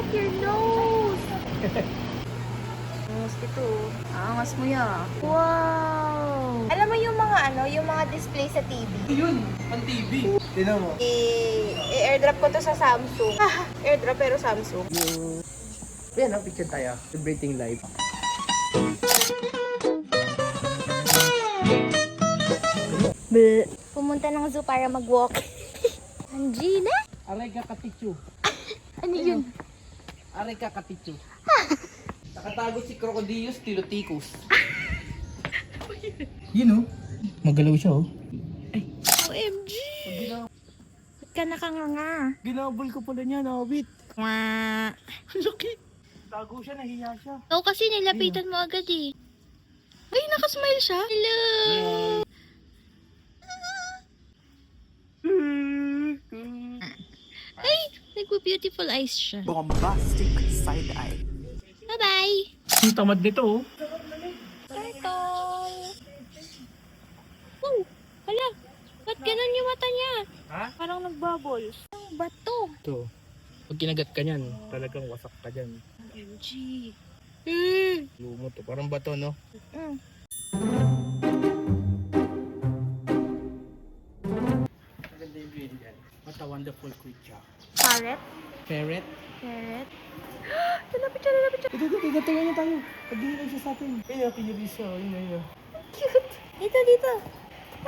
at your nose. Angas ito. Angas mo ya. Wow. Alam mo yung mga yung mga display sa TV? Yun, ang TV. Tinan mo. I-airdrop ko to sa Samsung. Airdrop pero Samsung. Ayan, picture tayo. Celebrating life. Pumunta ng zoo para mag-walk. Angina? Aray ka katichu. Ano yun? Aray ka katichu. Nakatago si Crocodilus Tiloticus. Yun oh. Magalaw siya oh. OMG! Ba't ka nakanganga? Ginabol ko pala niya, nawit. Mwah! Laki. Tago siya, nahiya siya. Oo, kasi nilapitan mo agad eh. Ay, nakasmile siya. Hello! Ay, nagpo-beautiful eyes siya. Bombastic side eye. Bye-bye! Ang tamad nito oh. Turtle! Oh, hala! Ba't ganun yung mata niya? Ha? Parang nagbubbles. Ang bato. Ito. Pag kinagat ka niyan, talagang wasak ka dyan. OMG. Lumot to. Parang bato no? Mm. Maganda yung green dyan. What a wonderful creature. Parrot? Ferret. Carrot? Lalapit siya, lalapit siya. Ito, tayo na tayo. Pag-iinay siya sa atin. Ayun, kinilig siya. Ayun. Cute. Dito, dito.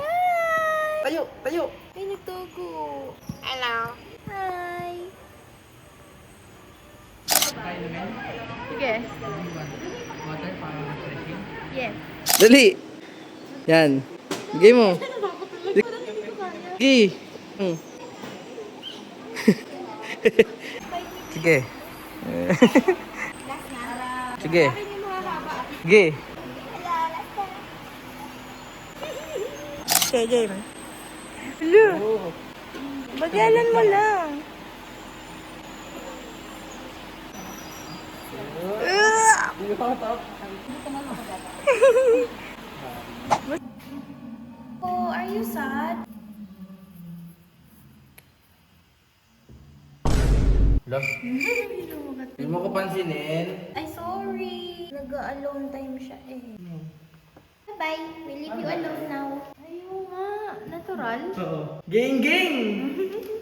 Hi! Tayo! Ay, nagtogo. Hello. Hi. Kain naman. Sige. Water para refreshing. Yes. Dali! Yan. Game mo. Sige. Sige. Last na. Sige. Akin yung mahahaba. Sige. Hello, last na. Okay, game. Hello. Oh. Bagalan mo lang. Oh, are you sad? Love. Hindi mo ko pansinin. Ay, sorry. Nag-alone time siya eh. Bye-bye. We leave you alone now. Ayaw nga. Natural. Oo. Gang!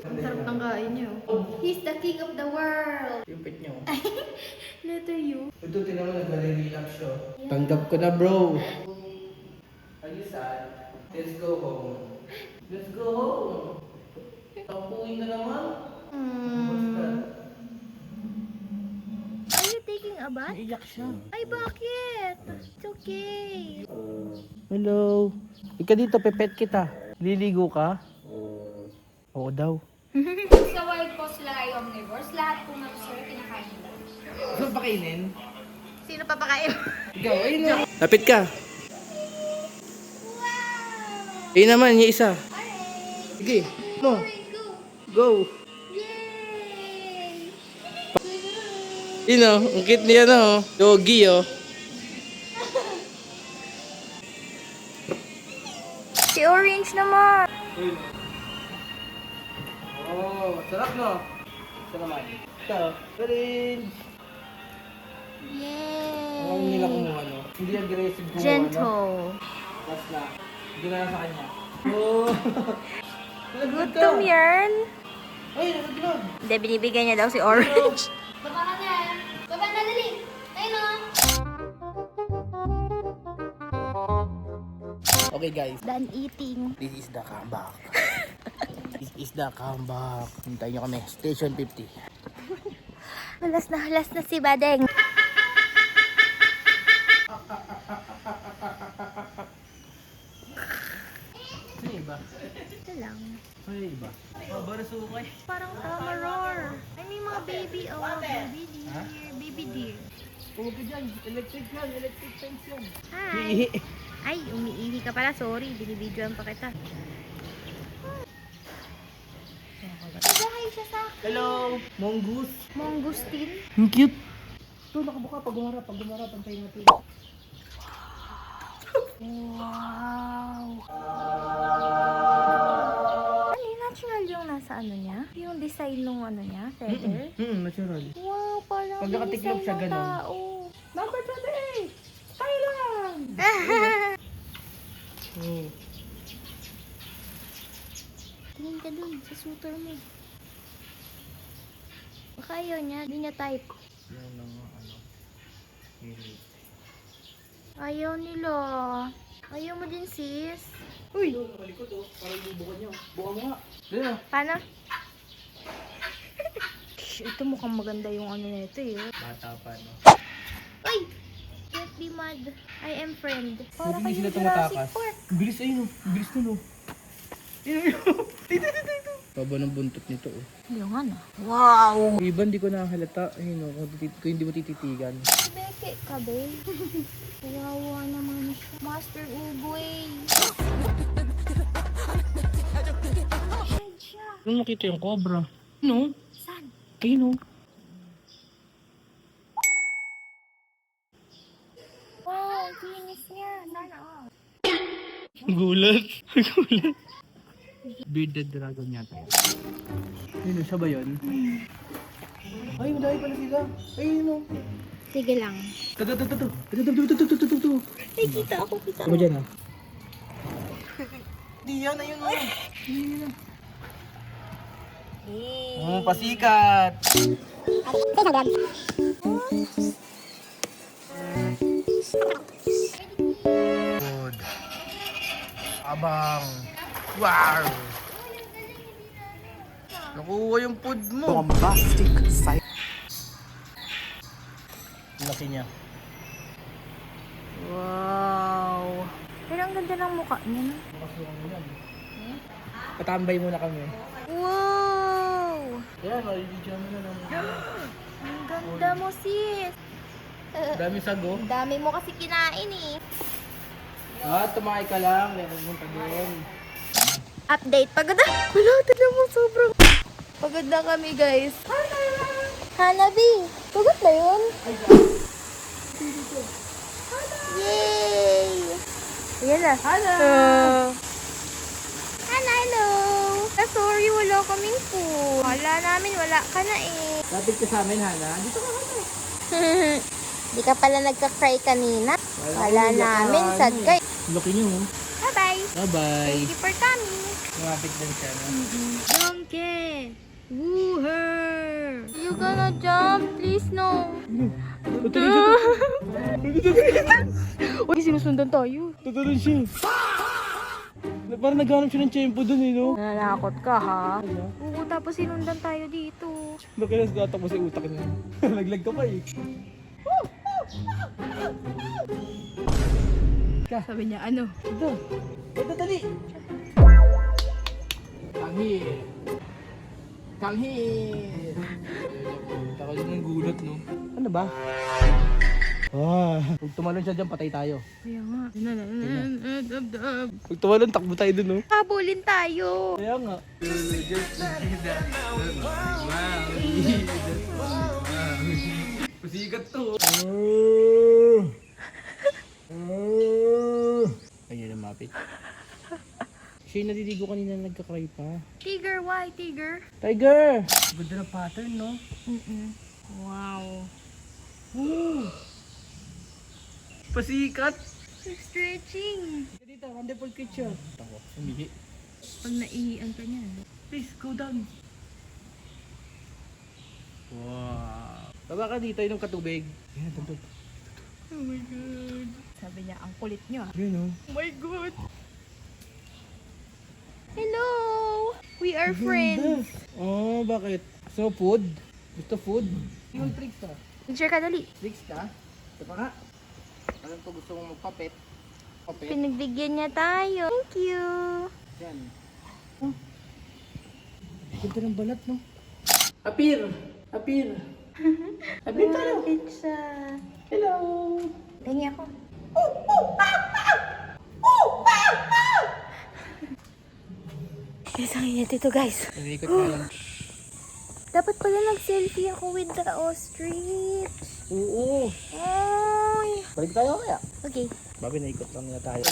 Ang sarap ng kain niyo. He's the king of the world. Yung pet niyo. Letter U. Ito, tinan mo, nag-relax siya. Tanggap ko na, bro. Are you sad? Let's go home. Let's go home. Tapuin ka naman. Are you taking a bath? Iyak siya. Ay, bakit? It's okay. Hello. Ika dito, pepet kita. Liligo ka? Oo daw. Sa wild po sila ay omnivores. Lahat po ng sir, kinakain nila. Gusto pa kainin? Sino papakain? Ikaw, ayun na. Lapit ka. Ayun naman, yung isa. Sige, mo. Go. Yay! Yun o, ang cute niya no. Doggy oh. Si Orange naman. Oh, sarap no? Ito naman. Ito, orange. Yay! Ang nila kumuha no. Hindi aggressive kumuha no. Gentle. Tapos na. Hindi na sa kanya. Oh. Gutom yan. Ay, nagaglag. Hindi, binibigyan niya daw si Orange. Baba ka na. Baba na, dali. Ayun o. Okay guys, Done eating. this is the comeback. This is the comeback. Hintayin nyo kami. Station 50. Halas na si Badeng. Ano yung iba? Ito lang. Ano yung iba? Oh, bara sukay. Parang tama Ay, may mga baby. Oh, baby deer. Ha? Baby deer. Huwag ka dyan. Electric yan. Electric fence yan. Hi. Ay, umiihi ka pala. Sorry, binibidyoan pa kita. Nag-hi siya sa Hello! Mongoose. Mongustin. Ang cute. Ito, nakabuka. Pag umarap, antayin natin. Wow. Ano yung natural yung nasa ano niya? Yung design nung ano niya, feather? Natural. Wow, parang Pag nakatiklop dinesign siya, ng ganun. tao. Number 28! Thailand! Oh. Tingin ka dun sa shooter mo. Baka ayaw niya, di niya type. Yan ang ano. Hilig. Ayaw nila. Ayaw mo din, sis. Uy! Nakalikot oh. Parang bubukan niya. Buka mo nga. Dito. Paano? Ito mukhang maganda yung ano nito eh. Bata pa, no? Uy! Don't be mad. I am friend. Para Hindi sila kayong Jurassic tumatakas. Park. Ang bilis ayun oh. Ang bilis nun oh. Dito. Baba ng buntot nito oh. Yung ano? Wow! Iba hindi ko nakahalata. Ayun oh. Kung hindi mo tititigan. Beke ka, babe. Kawawa naman siya. Master Ugoy. Shed siya. Nung makita yung cobra. No? Saan? Ayun oh. Wow, kinis niya. Sana all. Gulat. Gulat. Bearded dragon yata yun. Yun, siya ba yun? Ay, madami pala sila. Ayun o. Sige lang. Ito. Ay, kita ako, kita Ano dyan ah? Di yan, ayun o. Pasikat. Good. Abang. Wow. Nakuha yung food mo. Bombastic sight. Laki niya. Wow. Pero ang ganda ng mukha niya, no? Patambay muna kami. Wow! Yan, i-video mo na lang. Ang ganda mo, sis. Dami sago. Ang dami mo kasi kinain, eh. Tumakay ka lang. Meron mong doon. Update. Pagod na. Wala, tignan mo. Sobrang pagod na kami, guys. Hanabi. Pagod na yun? Yay! Ayan na. Hello! Hello! Sorry, wala kaming food. Wala namin, wala ka na eh. Lapit ka sa amin, Hana. Dito ka, Hana. Di ka pala nagka-cry kanina. Wala namin, sad ka. Laki niyo, oh. Bye-bye. Bye-bye. Thank you for coming. Lumapit din siya, no? Donkey! Woo her! You gonna jump? Please, no. Uy, sinusundan tayo. Tutalon siya. Parang naghanap siya ng tiyempo dun, eh, no? Nanakot ka, ha? Oo, tapos sinundan tayo dito. Laki na sa mo sa utak niya. Laglag ka pa, eh. Sabi niya, ano? Ito. Ito, dali. Tanghil. Tanghil. Takot ng gulat, no? Ano ba? Pag tumalon siya dyan, patay tayo. Kaya nga. Pag tumalon, takbo tayo dun, no? Habulin tayo. Kaya nga. Pasikat to. Ayun, lumapit. Siya yung natitigo kanina nagka-cry pa. Tiger, why? Tiger? Tiger! Ganda na pattern, no? Wow. Woo! Pasikat! Stretching. Dito, wonderful creature. Ako, umihi. Pag naihian ka niya. Please, go down. Wow. Baba ka dito, yung katubig. Yan, tantog. Oh my God. Sabi niya, ang kulit niyo. Yun, no? Oh my God. Hello! We are friends. Oh, bakit? So, food? Gusto food? Yung tricks ka. Picture ka dali. Tricks ka? Ito pa nga. Alam ko gusto mong magpapet. Papet. Pinagbigyan niya tayo. Thank you. Yan. Oh. Ganda ng balat, no? Apir! Apir! Apir tayo! Pizza. Hello! Tingi ako. Guys, ang init ito, guys. Nag-ikot na lang. Dapat pala nag-selfie ako with the ostrich. Oo! Ay. Balik tayo kaya. Okay. Babi, naikot lang na tayo.